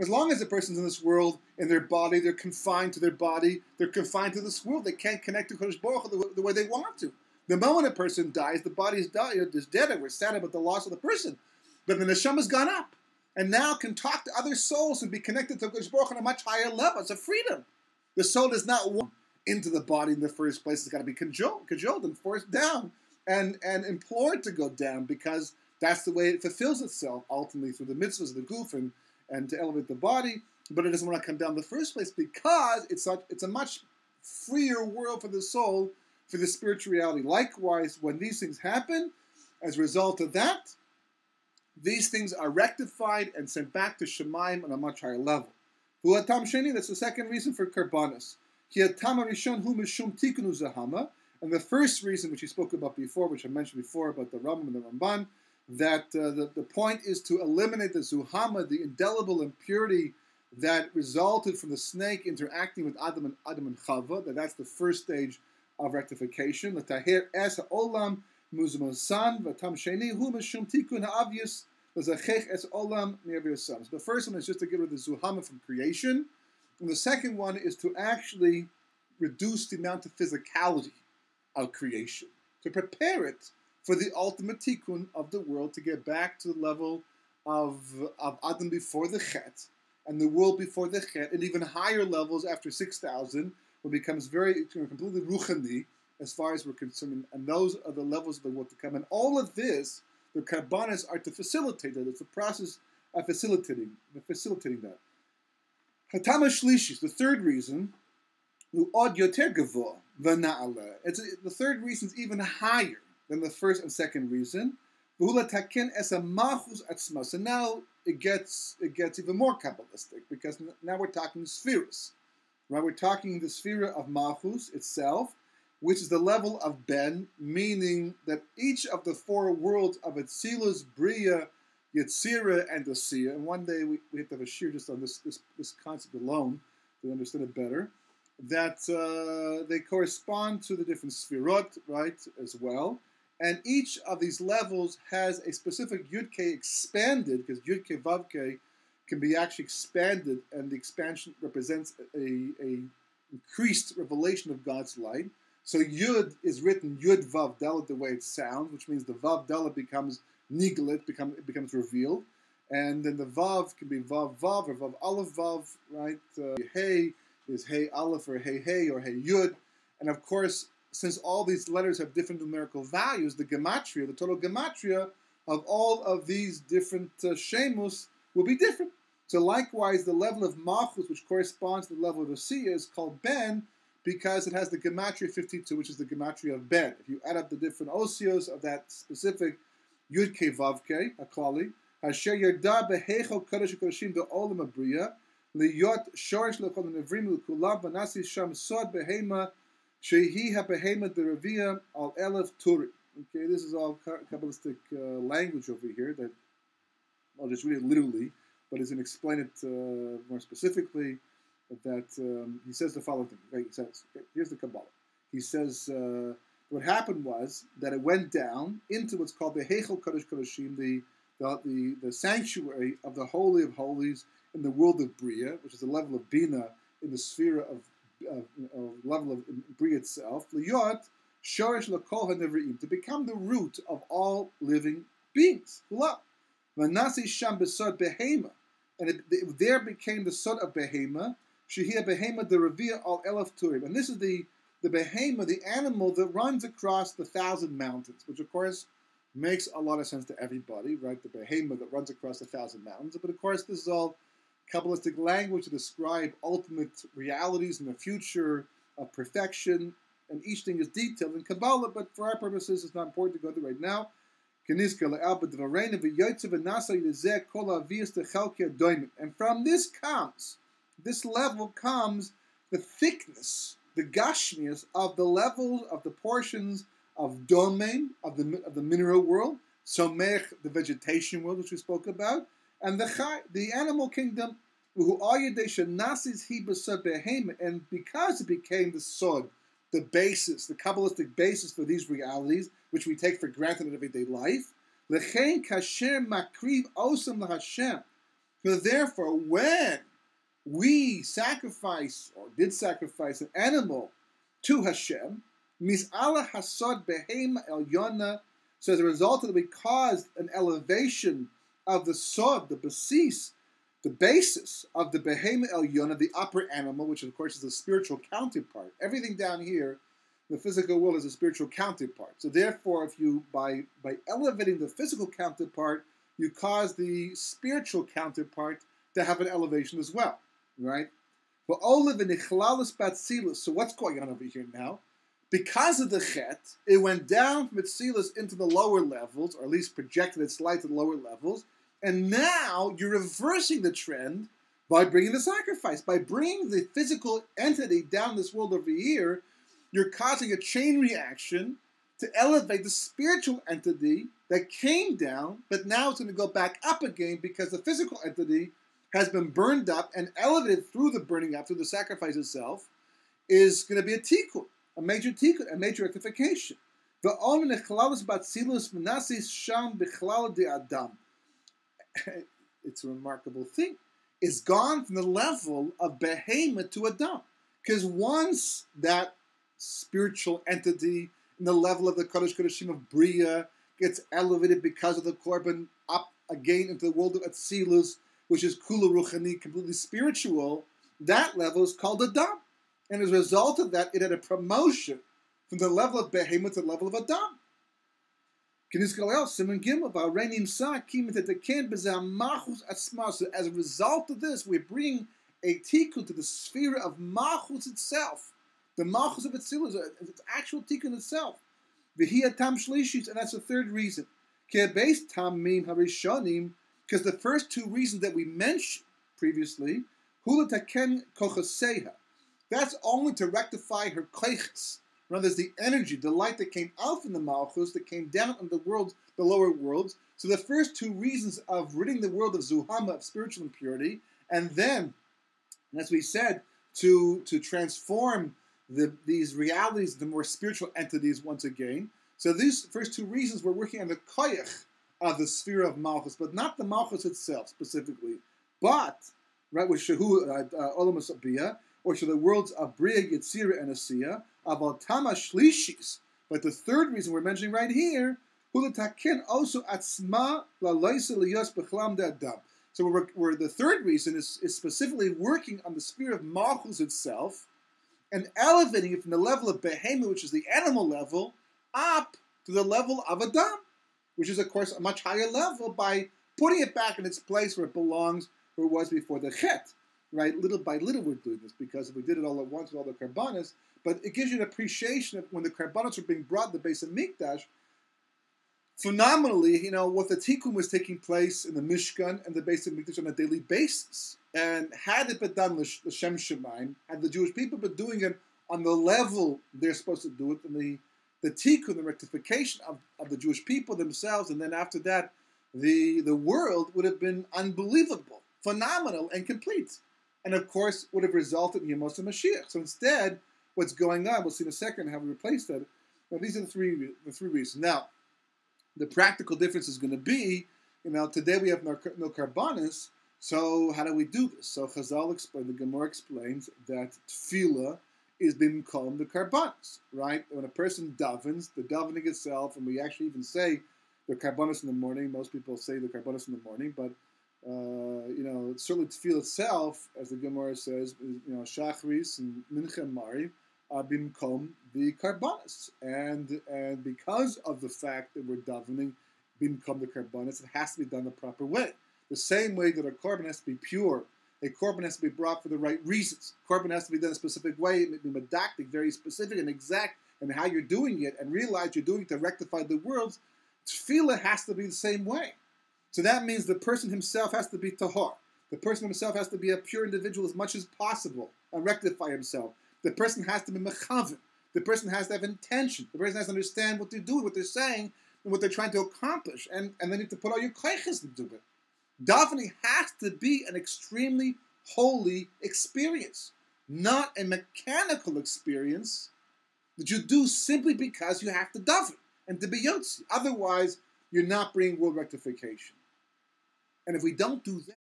As long as the person's in this world, in their body, they're confined to their body, they're confined to this world. They can't connect to Kodesh Baruch Hu the way they want to. The moment a person dies, the body is dead, and we're sad about the loss of the person. But the neshama's gone up, and now can talk to other souls and be connected to Kodesh Baruch Hu on a much higher level. It's a freedom. The soul does not want into the body in the first place. It's got to be cajoled and forced down and implored to go down, because that's the way it fulfills itself ultimately through the mitzvahs of the goof and to elevate the body. But it doesn't want to come down in the first place because it's a much freer world for the soul, for the spiritual reality. Likewise, when these things happen, as a result of that, these things are rectified and sent back to Shemaim on a much higher level. That's the second reason for Karbanos. And the first reason, which he spoke about before, which I mentioned before about the Rambam and the Ramban, that the point is to eliminate the Zuhama, the indelible impurity that resulted from the snake interacting with Adam and Chava. That's the first stage of rectification. L'tahir es ha'olam muzmasan v'tam sheni hu mishum tikun ha'avyus l'zachech es olam mi'avyusam. So the first one is just to get rid of the Zuhama from creation. And the second one is to actually reduce the amount of physicality of creation, to prepare it for the ultimate tikkun of the world, to get back to the level of Adam before the Chet, and the world before the Chet, and even higher levels after 6,000, when it becomes completely ruchani, as far as we're concerned, and those are the levels of the world to come. And all of this, the karbanos are to facilitate that. It's the process of facilitating that. Hatama Shlishis, the third reason, Od Yoter Gavoa V'Na'ala. The third reason is even higher than the first and second reason. V'Hula Taken Es HaMachus Atzma. So now it gets even more Kabbalistic, because now we're talking spheres. Right? We're talking the sphere of Malchus itself, which is the level of Ben, meaning that each of the four worlds of Atzilus, Bria, Yetzirah, and Osiyah, and one day we have to have a shir just on this concept alone to understand it better, that they correspond to the different sphirot, right, as well. And each of these levels has a specific Yud-K expanded, because Yud-K, Vav-K can be actually expanded, and the expansion represents a increased revelation of God's light. So Yud is written Yud Vav Dalet the way it sounds, which means the Vav Dalet becomes Niglet, it becomes revealed. And then the Vav can be Vav Vav or Vav Aleph Vav, right? Hey is Hey Aleph or Hey Hey or Hey Yud. And of course, since all these letters have different numerical values, the gematria, the total gematria of all of these different shemus will be different. So likewise, the level of Malchus, which corresponds to the level of Osiyah, is called Ben, because it has the gematria 52, which is the gematria of Ben. If you add up the different Osiyos of that specific Yud Ke Vav Ke, Aklali, Hasher Yerda Behecho Kodesh Kodeshim Be'olam Abriya, Liyot Shorish Lechol Nevrim L'Kulam V'Nasi Sham Sod Behema Shehi HaBehema Deravia Al Elef Turi. Okay, this is all Kabbalistic language over here that I'll just read it literally, but he's going to explain it more specifically. That he says the following thing. Okay, he says, okay, here's the Kabbalah. He says what happened was that it went down into what's called the Heichel Kodesh Kodeshim, the sanctuary of the Holy of Holies in the world of Bria, which is the level of Bina in the sphere of level of Bria itself. Liyot Shorish L'Kol HaNevri'im, to become the root of all living beings. V'Nasi Sham Besod Behema, and it there became the son of Behema. Shehia Behema the Revia al Elef Turim. And this is the Behema, the animal that runs across the 1,000 mountains, which of course makes a lot of sense to everybody, right? The Behema that runs across the 1,000 mountains. But of course, this is all Kabbalistic language to describe ultimate realities in the future of perfection, and each thing is detailed in Kabbalah, but for our purposes, it's not important to go there right now. And from this level comes the thickness, the gashmias of the levels of the portions of domain of the mineral world, somech, the vegetation world which we spoke about, and the animal kingdom, and because it became the sod, the basis, the Kabbalistic basis for these realities, which we take for granted in everyday life, So therefore, when we sacrifice, or did sacrifice, an animal to Hashem, Mis'ala Hasod Behema Elyona, so as a result of it, we caused an elevation of the sod, the basis, the basis of the Behema Elyona, the upper animal, which of course is the spiritual counterpart. Everything down here, the physical world, is a spiritual counterpart. So therefore, if you, by elevating the physical counterpart, you cause the spiritual counterpart to have an elevation as well, right? So what's going on over here now? Because of the chet, it went down from Atzilus into the lower levels, or at least projected its light to the lower levels, and now you're reversing the trend by bringing the sacrifice. By bringing the physical entity down this world over here, you're causing a chain reaction to elevate the spiritual entity that came down, but now it's going to go back up again because the physical entity has been burned up and elevated through the burning up, through the sacrifice itself, is going to be a tikkun, a major tikkun, a major rectification. It's a remarkable thing. It's gone from the level of Behema to Adam. Because once that spiritual entity in the level of the Kodesh Kodeshim of Bria gets elevated because of the Korban up again into the world of Atzilus, which is Kula Ruchani, completely spiritual, that level is called Adam. And as a result of that, it had a promotion from the level of Behema to the level of Adam. As a result of this, we're bringing a tikkun to the sphere of Malchus itself. The Malchus of Atzilus, it's actual tikkun itself. And that's the third reason. Because the first two reasons that we mentioned previously, that's only to rectify her koiches. In other words, the energy, the light that came out from the Malchus, that came down in the worlds, the lower worlds. So the first two reasons of ridding the world of Zuhama, of spiritual impurity, and then, as we said, to transform these realities into more spiritual entities once again. So these first two reasons we're working on the koyach of the sphere of Malchus, but not the Malchus itself specifically, but, right, with Shehu Olam Asabiyah, or to the worlds of Bria, Yetzirah, and Asiya, of Altama Shlishis. But the third reason we're mentioning right here, Hulatakin also Atzma La Laisa Liyos Bechlam De Adam. So we're the third reason is specifically working on the sphere of Malchus itself and elevating it from the level of Behema, which is the animal level, up to the level of Adam, which is, of course, a much higher level, by putting it back in its place where it belongs, where it was before the Chet. Right, little by little we're doing this, because if we did it all at once with all the karbanos, but it gives you an appreciation of when the karbanos are being brought to the base of Mikdash. Phenomenally, what the tikkun was taking place in the Mishkan and the base of Mikdash on a daily basis. And had it been done l'shem shemaim, had the Jewish people been doing it on the level they're supposed to do it, and the tikkun, the rectification of the Jewish people themselves, and then after that, the world would have been unbelievable, phenomenal, and complete. And of course, would have resulted in Yemos HaMashiach. So instead, what's going on, we'll see in a second how we replace that. Well, these are the three reasons. Now, the practical difference is going to be, today we have no karbanis, so how do we do this? So Chazal explained, the Gemara explains that tefillah is bimkom the karbanis, right? When a person davens, the davening itself, and we actually even say the karbanis in the morning, most people say the karbanis in the morning, but certainly tefillah itself, as the Gemara says, Shachris and Mincha and Mariv are bimkom the karbanis, and because of the fact that we're davening bimkom the karbanis, it has to be done the proper way. The same way that a korban has to be pure, a korban has to be brought for the right reasons. Korban has to be done a specific way, it may be medactic, very specific and exact, and how you're doing it, and realize you're doing it to rectify the worlds. Tefillah has to be the same way. So that means the person himself has to be tahor. The person himself has to be a pure individual as much as possible and rectify himself. The person has to be mechaven. The person has to have intention. The person has to understand what they're doing, what they're saying, and what they're trying to accomplish. And then you have to put all your koiches into it. Davening has to be an extremely holy experience, not a mechanical experience that you do simply because you have to daven and to be yotzi. Otherwise, you're not bringing world rectification. And if we don't do that,